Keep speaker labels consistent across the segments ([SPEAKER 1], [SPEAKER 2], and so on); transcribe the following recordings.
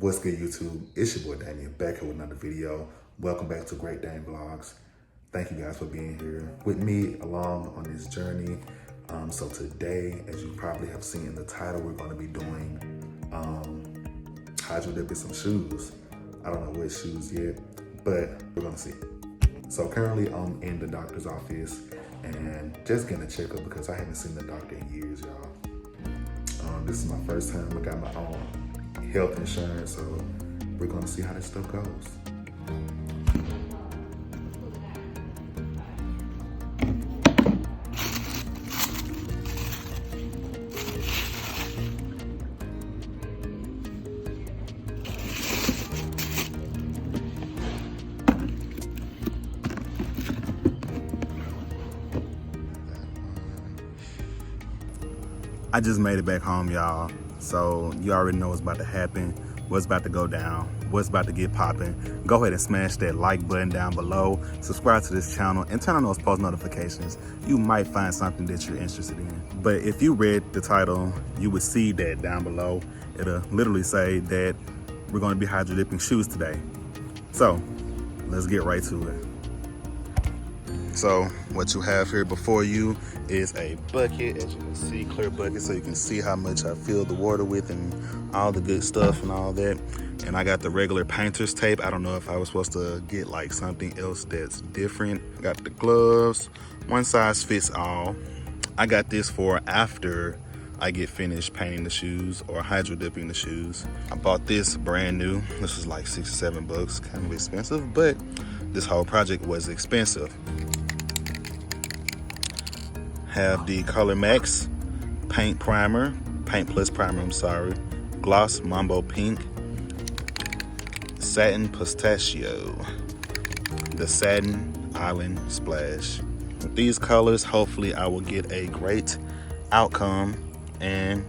[SPEAKER 1] What's good, YouTube? It's your boy Damien back here with another video. Welcome back to Great Dane Vlogs. Thank you guys for being here with me along on this journey. So today, as you probably have seen in the title, we're going to be doing hydro-dipping some shoes. I don't know what shoes yet, but we're going to see. So currently I'm in the doctor's office and just getting a checkup because I haven't seen the doctor in years, y'all. This is my first time. I got my own health insurance, so we're gonna see how this stuff goes. I just made it back home, y'all. So you already know what's about to happen, what's about to go down, what's about to get popping. Go ahead and smash that like button down below, subscribe to this channel, and turn on those post notifications. You might find something that you're interested in. But if you read the title, you would see that down below. It'll literally say that we're gonna be hydro dipping shoes today. So let's get right to it. So what you have here before you is a bucket, as you can see, clear bucket, so you can see how much I fill the water with and all the good stuff and all that. And I got the regular painter's tape. I don't know if I was supposed to get like something else that's different. Got the gloves, one size fits all. I got this for after I get finished painting the shoes or hydro dipping the shoes. I bought this brand new. This was like $6 or $7, kind of expensive, but this whole project was expensive. Have the Color Max paint primer, paint plus primer, I'm sorry, gloss mambo pink, satin pistachio, the satin island splash. With these colors, hopefully I will get a great outcome, and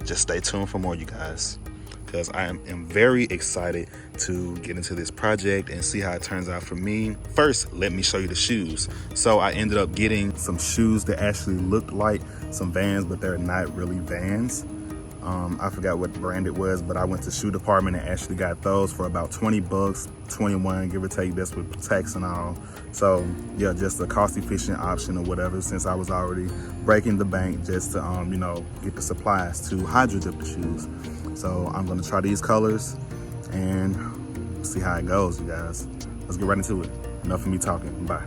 [SPEAKER 1] just stay tuned for more, you guys, because I am very excited to get into this project and see how it turns out for me. First, let me show you the shoes. So I ended up getting some shoes that actually looked like some Vans, but they're not really Vans. I forgot what brand it was, but I went to shoe department and actually got those for about 20 bucks, 21, give or take. That's with tax and all. So yeah, just a cost efficient option or whatever, since I was already breaking the bank just to, you know, get the supplies to hydro dip the shoes. So I'm gonna try these colors and see how it goes, you guys. Let's get right into it. Enough of me talking, bye.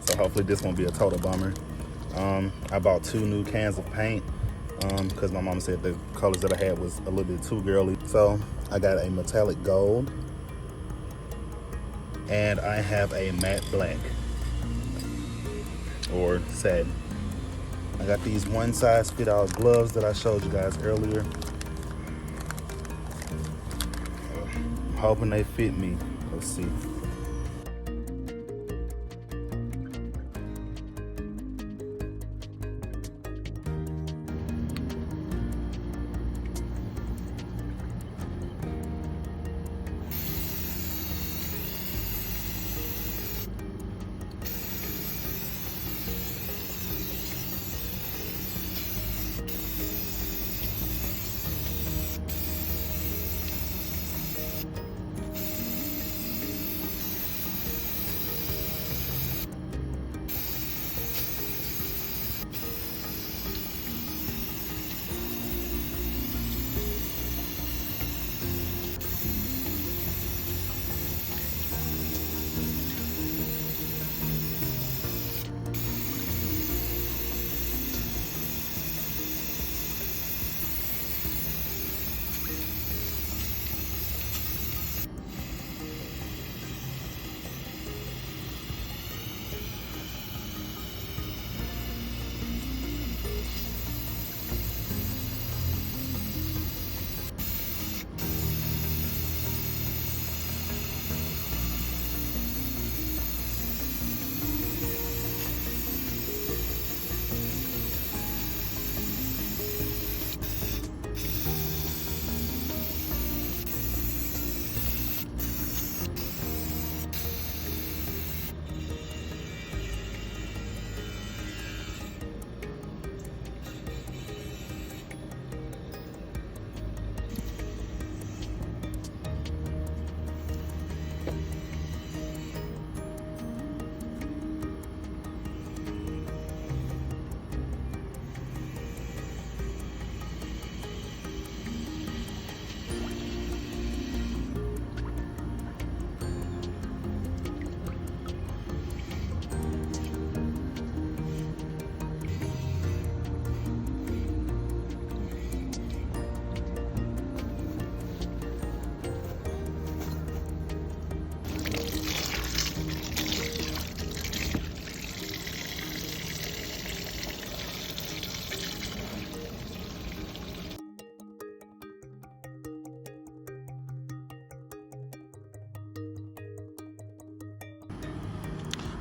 [SPEAKER 1] So hopefully this won't be a total bummer. I bought 2 new cans of paint because my mom said the colors that I had was a little bit too girly. So I got a metallic gold and I have a matte black or satin. I got these one size fit all gloves that I showed you guys earlier. I'm hoping they fit me. Let's see.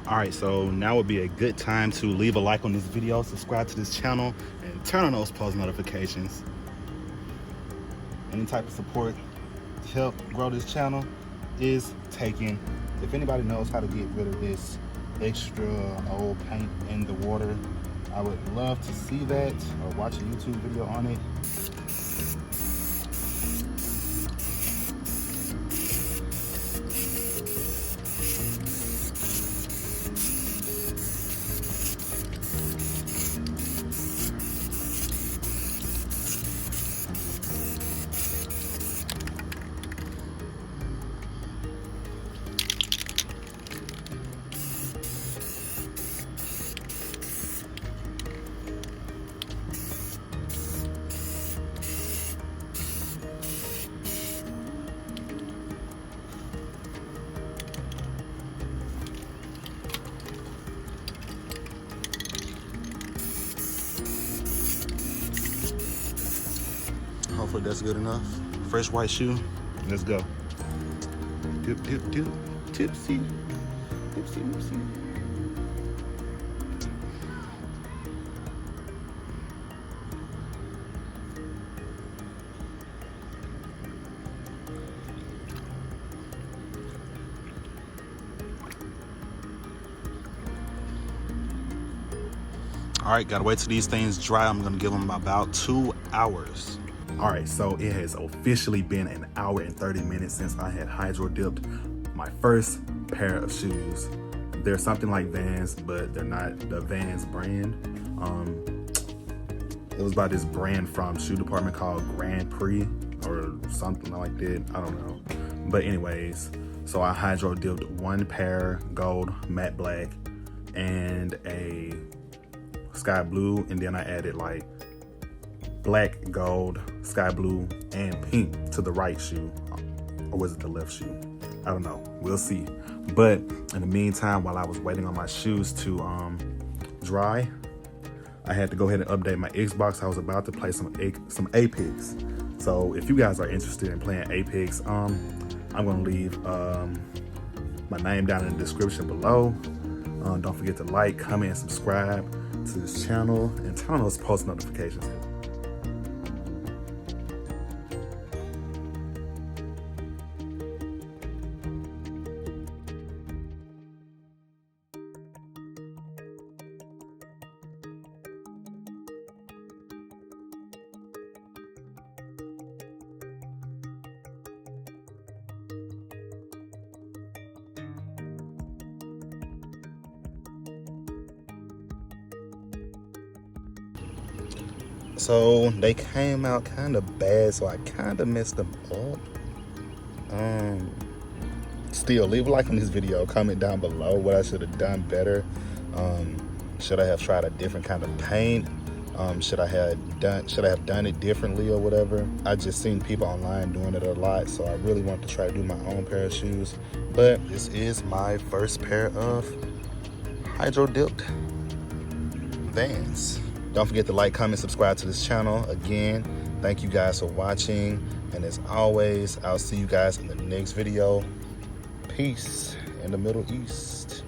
[SPEAKER 1] All right, so now would be a good time to leave a like on this video, subscribe to this channel, and turn on those post notifications. Any type of support to help grow this channel is taken. If anybody knows how to get rid of this extra old paint in the water, I would love to see that or watch a YouTube video on it. Hopefully that's good enough. Fresh white shoe. Let's go. Dip, dip, dip. Tipsy. Tipsy, tipsy. All right, gotta wait till these things dry. I'm gonna give them about 2 hours. All right, so it has officially been an hour and 30 minutes since I had hydro dipped my first pair of shoes. They're something like Vans, but they're not the Vans brand. It was by this brand from shoe department called Grand Prix or something like that. I don't know. But anyways, so I hydro dipped one pair gold matte black, and a sky blue, and then I added like black, gold, sky blue, and pink to the right shoe. Or was it the left shoe? I don't know. We'll see. But in the meantime, while I was waiting on my shoes to dry, I had to go ahead and update my Xbox. I was about to play some Apex. So if you guys are interested in playing Apex, I'm gonna leave my name down in the description below. Don't forget to like, comment, and subscribe to this channel, and turn on those post notifications. So they came out kind of bad, so I kind of messed them up. Still, leave a like on this video, comment down below what I should have done better. Should I have tried a different kind of paint? Should I have done it differently or whatever? I just seen people online doing it a lot, so I really want to try to do my own pair of shoes. But this is my first pair of hydro-dipped Vans. Don't forget to like, comment, subscribe to this channel. Again, thank you guys for watching. And as always, I'll see you guys in the next video. Peace in the Middle East.